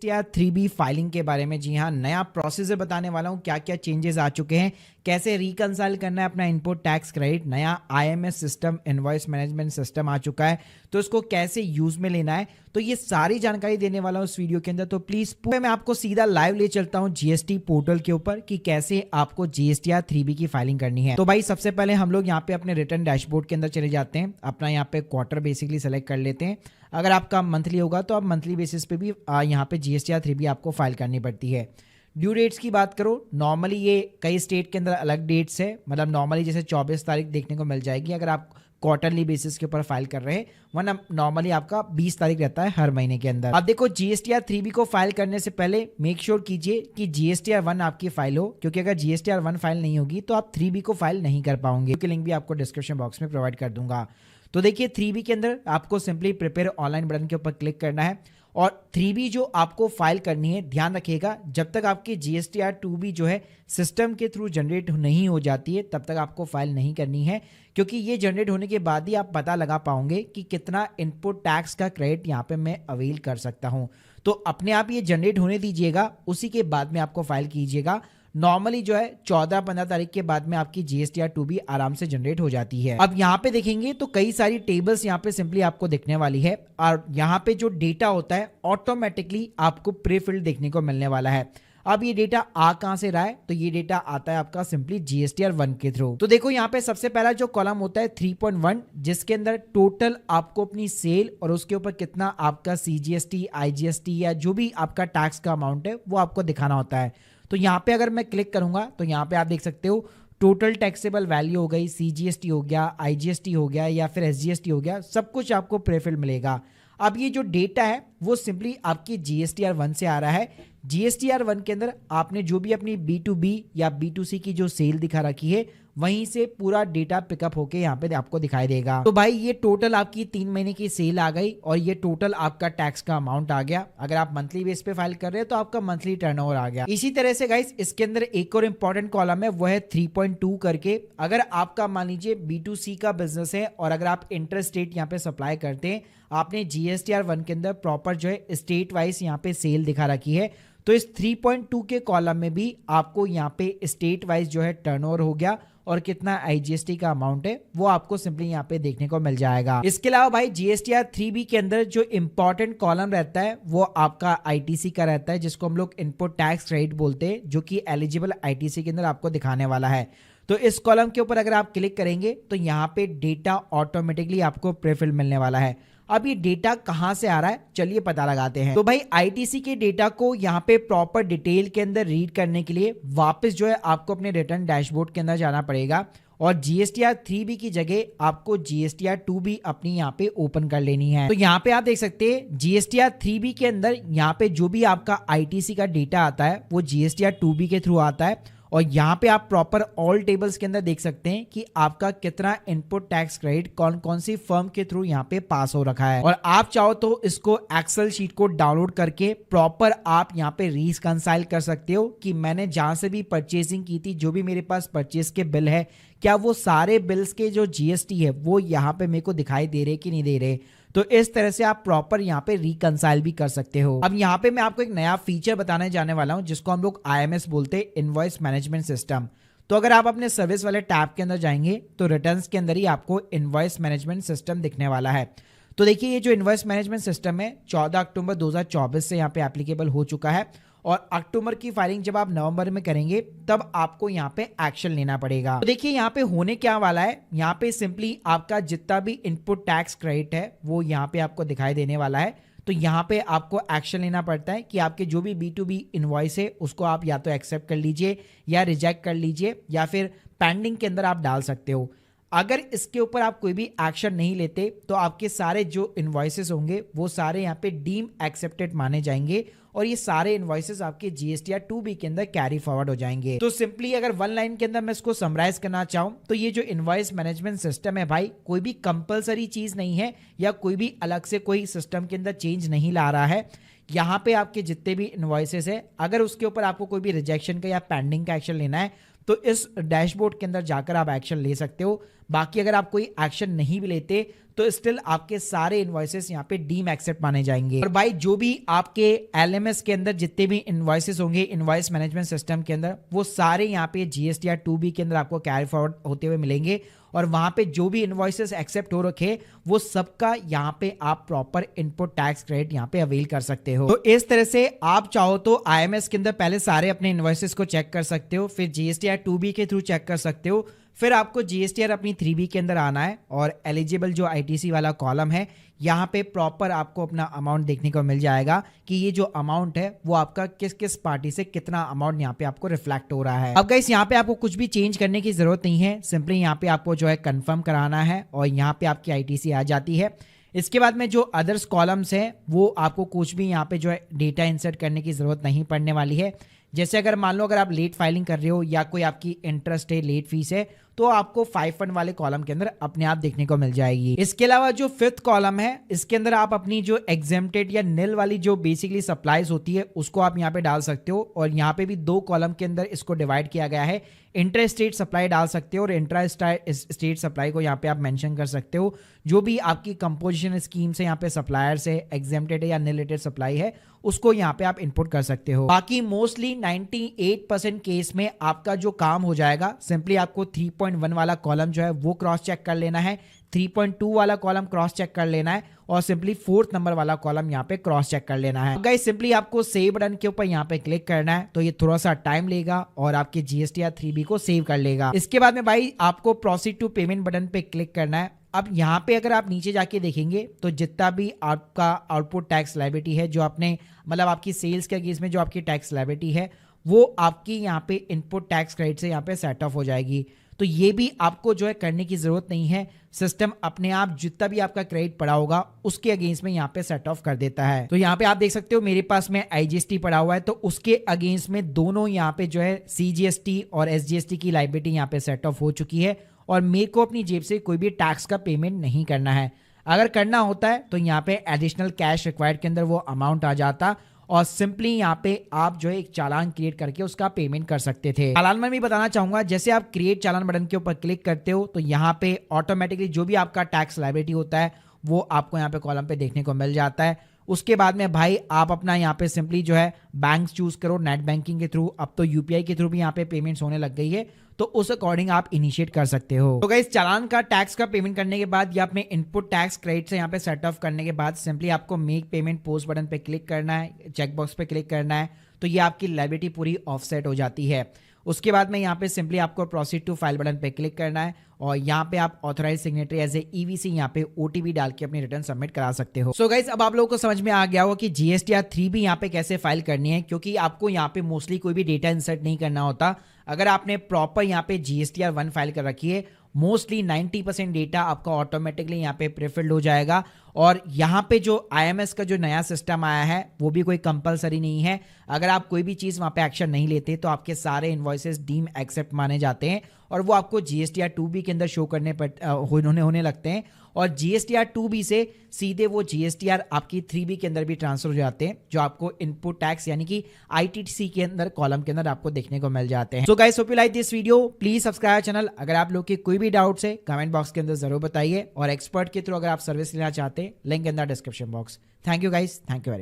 GSTR 3B filing के बारे में। जी हाँ, नया प्रोसीजर बताने वाला हूँ, क्या क्या चेंजेस आ चुके हैं, कैसे रिकंसाइल करना है अपना इनपुट टैक्स क्रेडिट। नया IMS system, invoice management system आ चुका है, तो इसको कैसे यूज में लेना है, तो ये सारी जानकारी देने वाला हूँ इस वीडियो के अंदर। तो प्लीज मैं आपको सीधा लाइव ले चलता हूँ GST पोर्टल के ऊपर कि कैसे आपको GSTR 3B की फाइलिंग करनी है। तो भाई सबसे पहले हम लोग यहाँ पे अपने रिटर्न डैशबोर्ड के अंदर चले जाते हैं, अपना यहाँ पे क्वार्टर बेसिकली सेलेक्ट कर लेते हैं। अगर आपका मंथली होगा तो आप मंथली बेसिस पे भी यहाँ पे GSTR 3B आपको फाइल करनी पड़ती है। ड्यू डेट्स की बात करो, नॉर्मली ये कई स्टेट के अंदर अलग डेट्स है, मतलब नॉर्मली जैसे 24 तारीख देखने को मिल जाएगी अगर आप क्वार्टरली बेसिस के ऊपर फाइल कर रहे हैं, वरना नॉर्मली आपका 20 तारीख रहता है हर महीने के अंदर। अब देखो GSTR 3B को फाइल करने से पहले मेक श्योर कीजिए कि GSTR 1 आपकी फाइल हो, क्योंकि अगर GSTR 1 फाइल नहीं होगी तो आप 3B को फाइल नहीं कर पाओगे। लिंक भी आपको डिस्क्रिप्शन बॉक्स में प्रोवाइड कर दूंगा। तो देखिए 3B के अंदर आपको सिंपली प्रिपेयर ऑनलाइन बटन के ऊपर क्लिक करना है और 3B जो आपको फाइल करनी है, ध्यान रखिएगा जब तक आपकी GSTR 2B जो है सिस्टम के थ्रू जनरेट नहीं हो जाती है तब तक आपको फाइल नहीं करनी है, क्योंकि ये जनरेट होने के बाद ही आप पता लगा पाओगे कि कितना इनपुट टैक्स का क्रेडिट यहाँ पे मैं अवेल कर सकता हूँ। तो अपने आप ये जनरेट होने दीजिएगा, उसी के बाद में आपको फाइल कीजिएगा। नॉर्मली जो है 14-15 तारीख के बाद में आपकी GSTR 2B आराम से जनरेट हो जाती है। अब यहाँ पे देखेंगे तो कई सारी टेबल्स यहाँ पे सिंपली आपको दिखने वाली है और यहाँ पे जो डेटा होता है ऑटोमेटिकली आपको प्रीफिल्ड देखने को मिलने वाला है। अब ये डेटा आ कहां से रहा है, तो ये डेटा आता है आपका सिंपली GSTR 1 के थ्रू। तो देखो यहाँ पे सबसे पहला जो कॉलम होता है 3.1, जिसके अंदर टोटल आपको अपनी सेल और उसके ऊपर कितना आपका CGST, IGST या जो भी आपका टैक्स का अमाउंट है वो आपको दिखाना होता है। तो यहाँ पे अगर मैं क्लिक करूंगा तो यहाँ पे आप देख सकते हो टोटल टैक्सेबल वैल्यू हो गई, CGST हो गया, IGST हो गया या फिर SGST हो गया, सब कुछ आपको प्रीफिल्ड मिलेगा। अब ये जो डेटा है वो सिंपली आपकी GSTR 1 से आ रहा है। GSTR 1 के अंदर आपने जो भी अपनी B2B या B2C की जो सेल दिखा रखी है वहीं से पूरा डेटा पिकअप होके यहाँ पे आपको दिखाई देगा। तो भाई ये टोटल आपकी 3 महीने की सेल आ गई और ये टोटल आपका टैक्स का अमाउंट आ गया। अगर आप मंथली बेस पे फाइल कर रहे हैं तो आपका मंथली टर्नओवर आ गया। इसी तरह से गाइस इसके अंदर एक और इंपॉर्टेंट कॉलम है, वो है 3.2 करके। अगर आपका मान लीजिए B2C का बिजनेस है और अगर आप इंटर स्टेट यहाँ पे सप्लाई करते हैं, आपने GSTR 1 के अंदर प्रॉपर जो है स्टेट वाइज यहाँ पे सेल दिखा रखी है, तो इस 3.2 के कॉलम में भी आपको यहाँ पे स्टेट वाइज जो है टर्नओवर हो गया और कितना IGST का अमाउंट है वो आपको सिंपली यहाँ पे देखने को मिल जाएगा। इसके अलावा भाई GSTR 3B के अंदर जो इंपॉर्टेंट कॉलम रहता है वो आपका ITC का रहता है, जिसको हम लोग इनपुट टैक्स क्रेडिट बोलते हैं, जो कि एलिजिबल ITC के अंदर आपको दिखाने वाला है। तो इस कॉलम के ऊपर अगर आप क्लिक करेंगे तो यहाँ पे डेटा ऑटोमेटिकली आपको प्रीफिल्ड मिलने वाला है। अब ये डेटा कहां से आ रहा है, चलिए पता लगाते हैं। तो भाई ITC के डेटा को यहाँ पे प्रॉपर डिटेल के अंदर रीड करने के लिए वापस जो है आपको अपने रिटर्न डैशबोर्ड के अंदर जाना पड़ेगा और GSTR 3B की जगह आपको GSTR 2B अपनी यहाँ पे ओपन कर लेनी है। तो यहाँ पे आप देख सकते हैं GSTR 3B के अंदर यहाँ पे जो भी आपका ITC का डेटा आता है वो GSTR 2B के थ्रू आता है और यहाँ पे आप प्रॉपर ऑल टेबल्स के अंदर देख सकते हैं कि आपका कितना इनपुट टैक्स क्रेडिट कौन कौन सी फर्म के थ्रू यहाँ पे पास हो रखा है। और आप चाहो तो इसको एक्सेल शीट को डाउनलोड करके प्रॉपर आप यहाँ पे रिकंसाइल कर सकते हो कि मैंने जहां से भी परचेसिंग की थी, जो भी मेरे पास परचेस के बिल है, क्या वो सारे बिल्स के जो GST है वो यहाँ पे मेरे को दिखाई दे रहे कि नहीं दे रहे। तो इस तरह से आप प्रॉपर यहाँ पे रिकंसाइल भी कर सकते हो। अब यहाँ पे मैं आपको एक नया फीचर बताने जाने वाला हूँ जिसको हम लोग IMS बोलते हैं, इनवॉइस मैनेजमेंट सिस्टम। तो अगर आप अपने सर्विस वाले टैब के अंदर जाएंगे तो रिटर्न्स के अंदर ही आपको इनवॉइस मैनेजमेंट सिस्टम दिखने वाला है। तो देखिए ये जो इनवॉइस मैनेजमेंट सिस्टम है 14 अक्टूबर 2024 से यहाँ पे एप्लीकेबल हो चुका है और अक्टूबर की फाइलिंग जब आप नवंबर में करेंगे तब आपको यहाँ पे एक्शन लेना पड़ेगा। तो देखिए यहाँ पे होने क्या वाला है, यहाँ पे सिंपली आपका जितना भी इनपुट टैक्स क्रेडिट है वो यहाँ पे आपको दिखाई देने वाला है। तो यहाँ पे आपको एक्शन लेना पड़ता है कि आपके जो भी B2B इनवॉइस है उसको आप या तो एक्सेप्ट कर लीजिए या रिजेक्ट कर लीजिए या फिर पेंडिंग के अंदर आप डाल सकते हो। अगर इसके ऊपर आप कोई भी एक्शन नहीं लेते तो आपके सारे जो इनवॉइसेस होंगे वो सारे यहाँ पे डीम एक्सेप्टेड माने जाएंगे और ये सारे इनवॉइसेस आपके GSTR 2B के अंदर कैरी फॉरवर्ड हो जाएंगे। तो सिंपली अगर वन लाइन के अंदर मैं इसको समराइज करना चाहूं तो ये जो इनवॉइस मैनेजमेंट सिस्टम है भाई कोई भी कंपलसरी चीज नहीं है या कोई भी अलग से कोई सिस्टम के अंदर चेंज नहीं ला रहा है। यहाँ पे आपके जितने भी इनवॉइसेस है अगर उसके ऊपर आपको कोई भी रिजेक्शन का या पेंडिंग का एक्शन लेना है तो इस डैशबोर्ड के अंदर जाकर आप एक्शन ले सकते हो। बाकी अगर आप कोई एक्शन नहीं भी लेते तो स्टिल आपके सारे इनवॉइसेस यहाँ पे डीम एक्सेप्ट माने जाएंगे। और भाई जो भी आपके एलएमएस के अंदर जितने भी इनवॉइसेस होंगे इनवॉइस मैनेजमेंट सिस्टम के अंदर, वो सारे यहाँ पे जीएसटीआर 2B के अंदर आपको कैरी फॉरवर्ड होते हुए मिलेंगे। और वहां पे जो भी इनवॉइसेस एक्सेप्ट हो रखे वो सबका यहाँ पे आप प्रॉपर इनपुट टैक्स क्रेडिट यहाँ पे अवेल कर सकते हो। तो इस तरह से आप चाहो तो आईएमएस के अंदर पहले सारे अपने इनवॉइसेस को चेक कर सकते हो, फिर जीएसटीआर 2B के थ्रू चेक कर सकते हो, फिर आपको जीएसटीआर अपनी 3B के अंदर आना है और एलिजिबल जो आईटीसी वाला कॉलम है यहाँ पे प्रॉपर आपको अपना अमाउंट देखने को मिल जाएगा कि ये जो अमाउंट है वो आपका किस किस पार्टी से कितना अमाउंट यहाँ पे आपको रिफ्लेक्ट हो रहा है। अब गाइस यहाँ पे आपको कुछ भी चेंज करने की जरूरत नहीं है, सिंपली यहाँ पे आपको जो है कंफर्म कराना है और यहाँ पे आपकी आईटीसी आ जाती है। इसके बाद में जो अदर्स कॉलम्स हैं वो आपको कुछ भी यहाँ पे जो है डेटा इंसर्ट करने की जरूरत नहीं पड़ने वाली है। जैसे अगर मान लो अगर आप लेट फाइलिंग कर रहे हो या कोई आपकी इंटरेस्ट है, लेट फीस है, तो आपको 5 फंड वाले कॉलम के अंदर अपने आप देखने को मिल जाएगी। इसके अलावा जो 5th कॉलम है इसके अंदर आप अपनी जो एग्जेम्प्टेड या निल वाली जो बेसिकली सप्लाईज होती है उसको आप यहाँ पे डाल सकते हो। और यहाँ पे भी 2 कॉलम के अंदर इसको डिवाइड किया गया है, इंटर स्टेट सप्लाई डाल सकते हो और इंट्रा स्टेट सप्लाई को यहाँ पे आप मेंशन कर सकते हो। जो भी आपकी कंपोजिशन स्कीम से यहाँ पे सप्लायर से एग्जेम्प्टेड है या निलेटेड सप्लाई है उसको यहाँ पे आप इनपुट कर सकते हो। बाकी मोस्टली 98% केस में आपका जो काम हो जाएगा, सिंपली आपको 3.1 वाला कॉलम जो है वो क्रॉस चेक कर लेना है, 3.2 वाला कॉलम क्रॉस चेक कर लेना है और सिंपली 4th नंबर वाला कॉलम यहाँ पे क्रॉस चेक कर लेना है। गाइस सिंपली आपको सेव बटन के ऊपर यहाँ पे क्लिक करना है, तो ये थोड़ा सा टाइम लेगा और आपके जीएसटीआर 3B को सेव कर लेगा। इसके बाद में भाई आपको प्रोसीड टू पेमेंट बटन पे क्लिक करना है। अब यहाँ पे अगर आप नीचे जाके देखेंगे तो जितना भी आपका आउटपुट टैक्स लायबिलिटी है, जो आपने मतलब आपकी सेल्स के अगेंस्ट में जो आपकी टैक्स लायबिलिटी है वो आपकी यहाँ पे इनपुट टैक्स क्रेडिट से यहाँ पे सेट ऑफ हो जाएगी। तो ये भी आपको जो है करने की जरूरत नहीं है, सिस्टम अपने आप जितना भी आपका क्रेडिट पड़ा होगा उसके अगेंस्ट में यहाँ पे सेट ऑफ कर देता है। तो यहाँ पे आप देख सकते हो मेरे पास में आईजीएसटी पड़ा हुआ है, तो उसके अगेंस्ट में दोनों यहाँ पे जो है सीजीएसटी और एसजीएसटी की लायबिलिटी यहाँ पे सेट ऑफ हो चुकी है और मेरे को अपनी जेब से कोई भी टैक्स का पेमेंट नहीं करना है। अगर करना होता है तो यहाँ पे एडिशनल कैश रिक्वायर्ड के अंदर वो अमाउंट आ जाता और सिंपली यहाँ पे आप जो है एक चालान क्रिएट करके उसका पेमेंट कर सकते थे। चालान में भी बताना चाहूंगा, जैसे आप क्रिएट चालान बटन के ऊपर क्लिक करते हो तो यहाँ पे ऑटोमेटिकली जो भी आपका टैक्स लायबिलिटी होता है वो आपको यहाँ पे कॉलम पे देखने को मिल जाता है। उसके बाद में भाई आप अपना यहाँ पे सिंपली जो है बैंक चूज करो नेट बैंकिंग के थ्रू, अब तो यूपीआई के थ्रू भी यहाँ पे पेमेंट्स होने लग गई है, तो उस अकॉर्डिंग आप इनिशिएट कर सकते हो। तो गाइस चालान का टैक्स का पेमेंट करने के बाद या अपने इनपुट टैक्स क्रेडिट से यहाँ पे सेट ऑफ करने के बाद सिंपली आपको मेक पेमेंट पोस्ट बटन पे क्लिक करना है, चेक बॉक्स पे क्लिक करना है, तो ये आपकी लायबिलिटी पूरी ऑफसेट हो जाती है। उसके बाद में यहाँ पे सिंपली आपको प्रोसीड टू फाइल बटन पे क्लिक करना है और यहाँ पे आप authorise signatory as a EVC यहाँ पे ओटीपी डाल के अपनी रिटर्न सबमिट करा सकते हो। सो गाइस अब आप लोगों को समझ में आ गया होगा कि जीएसटीआर 3B यहाँ पे कैसे फाइल करनी है, क्योंकि आपको यहाँ पे मोस्टली कोई भी डेटा इंसर्ट नहीं करना होता। अगर आपने प्रॉपर यहाँ पे जीएसटीआर 1 फाइल कर रखी है, मोस्टली 90% डेटा आपका ऑटोमेटिकली यहाँ पे प्रीफिल्ड हो जाएगा। और यहाँ पे जो आईएमएस का जो नया सिस्टम आया है वो भी कोई कंपलसरी नहीं है। अगर आप कोई भी चीज़ वहाँ पे एक्शन नहीं लेते तो आपके सारे इनवॉइसेस डीम एक्सेप्ट माने जाते हैं और वो आपको जीएसटीआर 2B के अंदर शो करने पर होने लगते हैं और जीएसटीआर 2B से सीधे वो जीएसटीआर आपकी 3B के अंदर भी ट्रांसफर हो जाते हैं, जो आपको इनपुट टैक्स यानी कि आईटीसी के अंदर कॉलम के अंदर आपको देखने को मिल जाते हैं। So guys hope you like this video, please subscribe channel. अगर आप लोग के कोई भी डाउट्स है कमेंट बॉक्स के अंदर जरूर बताइए और एक्सपर्ट के थ्रू अगर आप सर्विस लेना चाहते हैं link in the description box. Thank you guys, thank you very much.